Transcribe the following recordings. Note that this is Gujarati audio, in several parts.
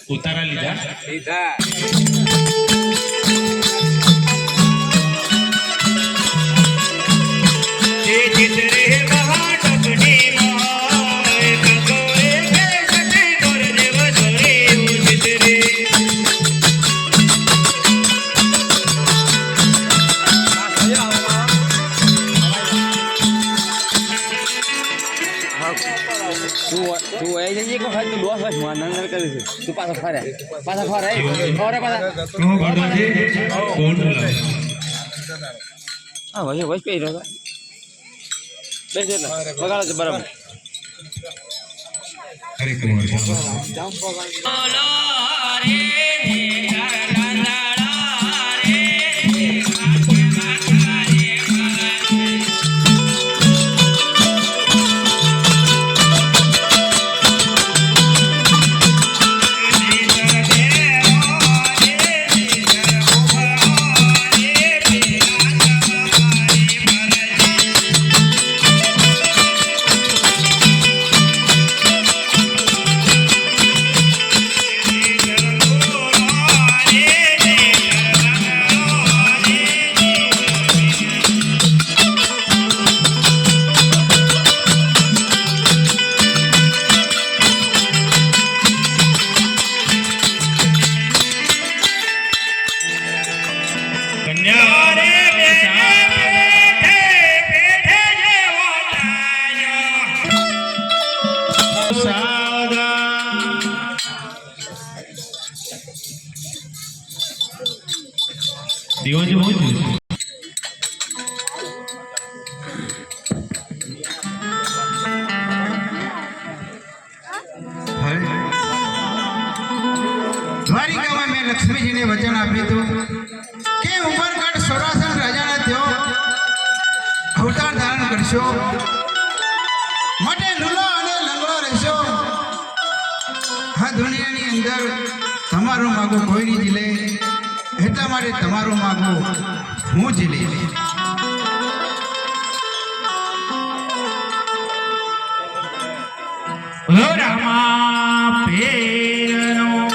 ઉતારા લીધા તું પાછો ફરે હા ભાઈ વસ પી રહ્યો બેસ એટલે બગાડો છે બરાબર દિવસ બહુ જ દ્વારિકામાં મેં લક્ષ્મીજીને વચન આપ્યું હતું કે ઉમરગઢ સૌરાસન રાજાના થયો અવતાર ધારણ કરશો માટે લૂલો અને લંગડો રહેશો આ દુનિયાની અંદર તમારું માગું કોઈ નહીં જીલે એટલા માટે તમારું માગું હું જીલી રામા પેરનો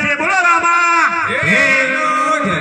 છે બોલો રામા એનો જય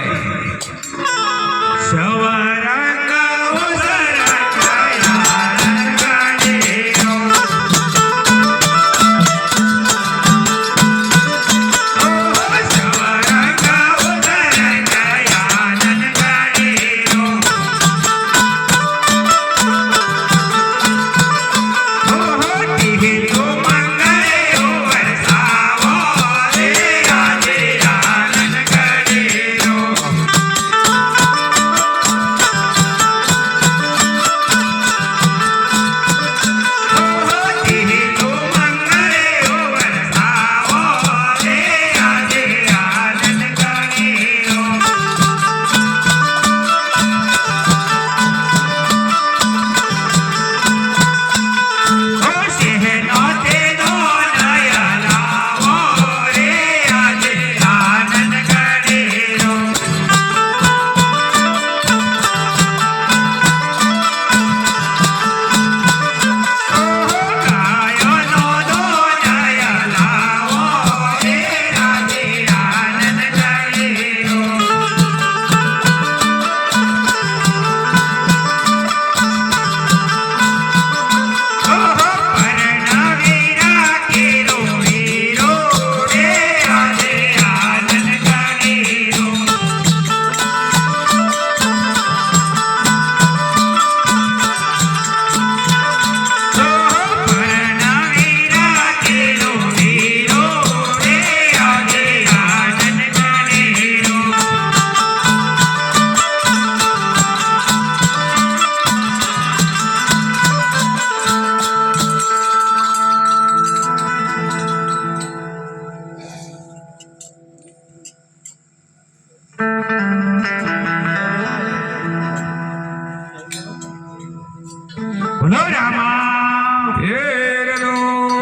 બોલો રામા એનો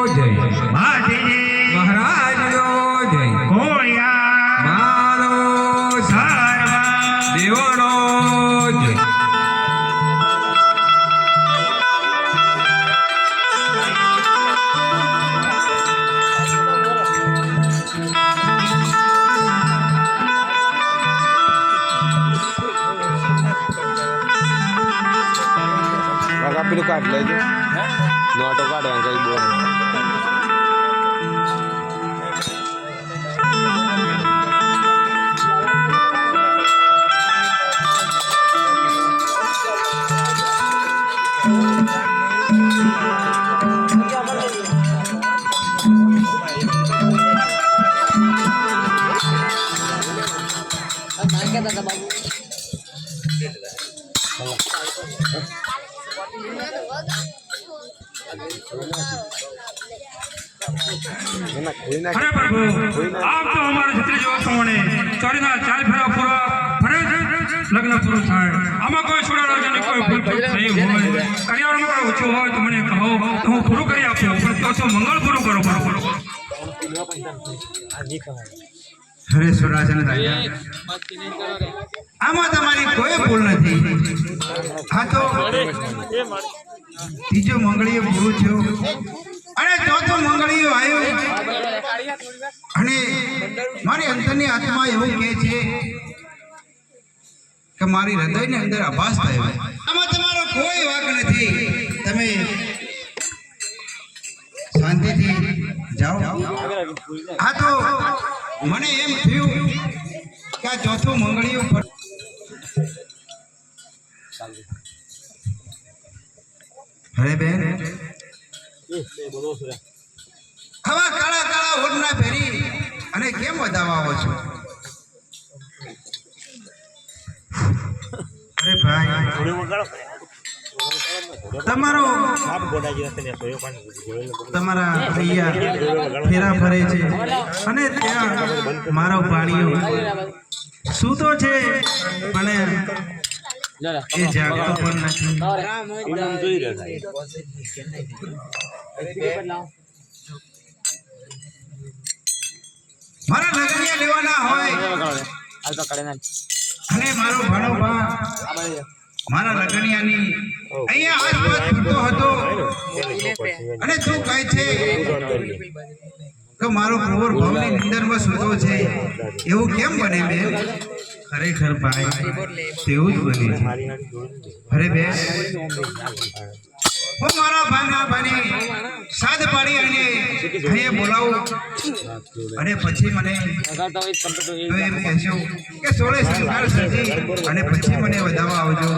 જય માધીજી મહારાજનો જય કોળિયા માનો સર્વ દેવનો જય પેલું કાઢ લેજો નોટો કાઢવા કઈ બોલ અરે પ્રભુ આપ તો અમારા છત્રી જેવા સોણે ચોરીના ચાલ ફેરા પૂરા ફરે છે લગ્ન પૂરું થાય આમાં કોઈ છોડા રાજાને કોઈ ભૂલ નહીં હોય કરિયાવરમાં કોઈ ઓછું હોય તો મને કહો તો હું પૂરું કરી આપું પણ તો છો મંગળ પૂરું કરો બરોબર હરે સ્વરાજન રાજા આમાં તમારી કોઈ ભૂલ નથી આ તો ત્રીજો મંગળીએ પૂરું થયું અને ચોથો મંગળીયો આવ્યો અને મારી અંતરની આત્મા એવું કહે છે કે મારી હૃદયની અંદર આભાસ થયો આમાં તમારો કોઈ વાંક નથી તમે શાંતિથી જાઓ આ તો મને એમ થયું કે આ ચોથું મંગળીયું હરે બેન હવા કાળા કાળા ઓઢના પહેરી અને કેમ વધાવા આવો છો અરે ભાઈ તમારા અહીંયા ફેરા ફરે છે અને ત્યાં મારો પાણીઓ સૂતો છે પણ એ જાગતો પણ નથી મારા લગ્નિયા લેવાના હોય અને મારો ભાણોભા મારા લગ્નિયાની અહીંયા આસપાસ ફરતો હતો અને તું કહે છે તો મારો પ્રવર ભાવની નિંદરમાં સૂતો છે એવું કેમ બને બે ખરેખર ભાઈ તેવું જ બને છે અરે બે હું મારા ભાની સાદ પાડી અને અહીંયા બોલાવું અને પછી મને વગાડતા હોય કમ્પ્લીટ તો એમ કહેશો કે સોળે શણગાર સજી અને પછી મને વધાવવા આવજો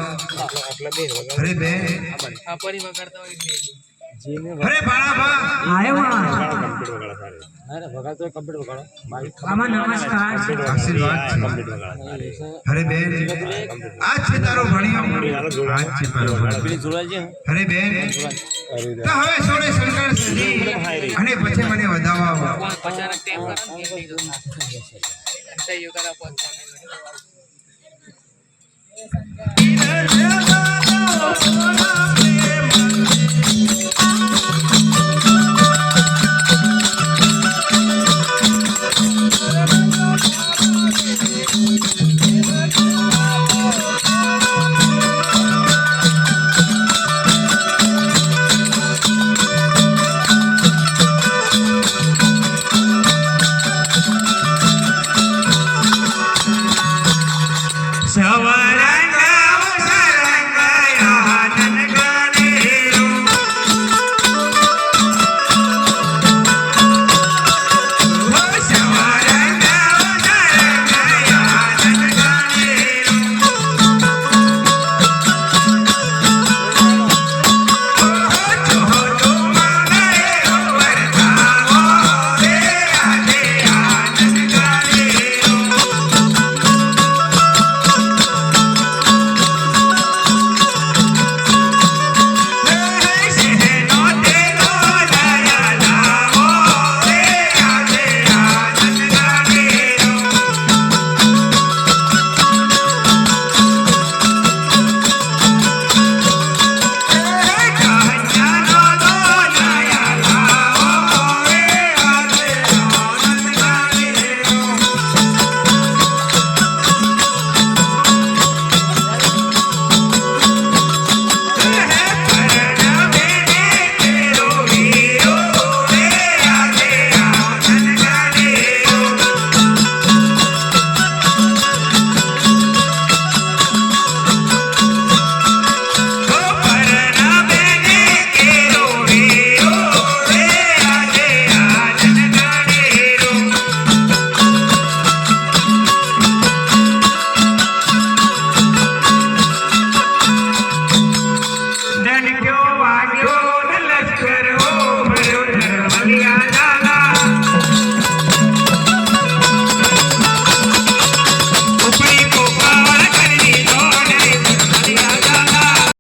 અરે બે અરે ભાણાભા અરે વગાડતો હોય કમ્પ્લીટ વગાડો આશીર્વાદ છે અરે બેન આજ છે તારો ભણિયો આજ છે તારો ભણિયો પેલી જોડાય છે અરે બેન તો હવે સોળે શણગાર સજી અને પછી મને વધાવવા આવો અચાનક ટેમ કરો ને સહયોગ કરા પહોંચવા